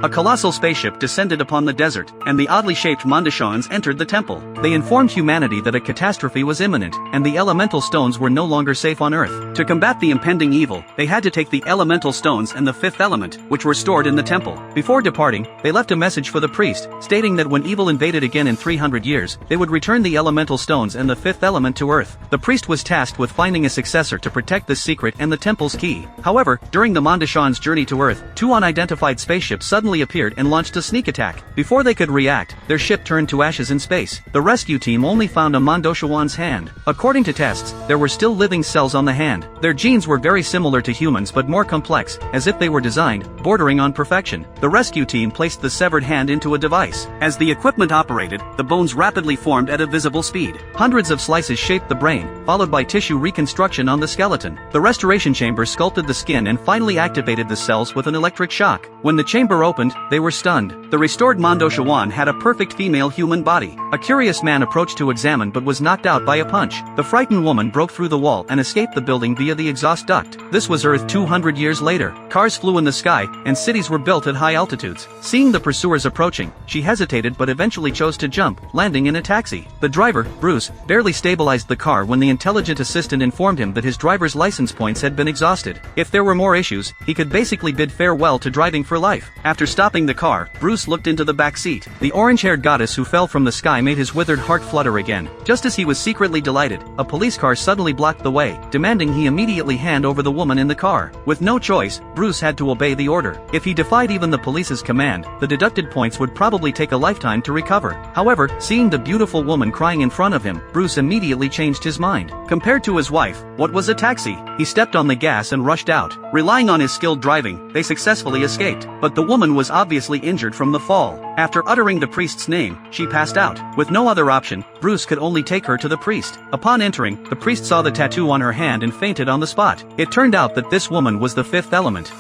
A colossal spaceship descended upon the desert, and the oddly shaped Mondashans entered the temple. They informed humanity that a catastrophe was imminent, and the elemental stones were no longer safe on Earth. To combat the impending evil, they had to take the elemental stones and the fifth element, which were stored in the temple. Before departing, they left a message for the priest, stating that when evil invaded again in 300 years, they would return the elemental stones and the fifth element to Earth. The priest was tasked with finding a successor to protect this secret and the temple's key. However, during the Mondashan's journey to Earth, two unidentified spaceships suddenly appeared and launched a sneak attack. Before they could react, their ship turned to ashes in space. The rescue team only found a Mondoshawan's hand. According to tests, there were still living cells on the hand. Their genes were very similar to humans but more complex, as if they were designed, bordering on perfection. The rescue team placed the severed hand into a device. As the equipment operated, the bones rapidly formed at a visible speed. Hundreds of slices shaped the brain, followed by tissue reconstruction on the skeleton. The restoration chamber sculpted the skin and finally activated the cells with an electric shock. When the chamber opened, they were stunned. The restored Mondoshawan had a perfect female human body. A curious man approached to examine but was knocked out by a punch. The frightened woman broke through the wall and escaped the building via the exhaust duct. This was Earth 200 years later. Cars flew in the sky, and cities were built at high altitudes. Seeing the pursuers approaching, she hesitated but eventually chose to jump, landing in a taxi. The driver, Bruce, barely stabilized the car when the intelligent assistant informed him that his driver's license points had been exhausted. If there were more issues, he could basically bid farewell to driving for life. After stopping the car, Bruce looked into the back seat. The orange-haired goddess who fell from the sky made his withered heart flutter again. Just as he was secretly delighted, a police car suddenly blocked the way, demanding he immediately hand over the woman in the car. With no choice, Bruce had to obey the order. If he defied even the police's command, the deducted points would probably take a lifetime to recover. However, seeing the beautiful woman crying in front of him, Bruce immediately changed his mind. Compared to his wife, what was a taxi? He stepped on the gas and rushed out. Relying on his skilled driving, they successfully escaped. But the woman was obviously injured from the fall. After uttering the priest's name, she passed out. With no other option, Bruce could only take her to the priest. Upon entering, the priest saw the tattoo on her hand and fainted on the spot. It turned out that this woman was the fifth element.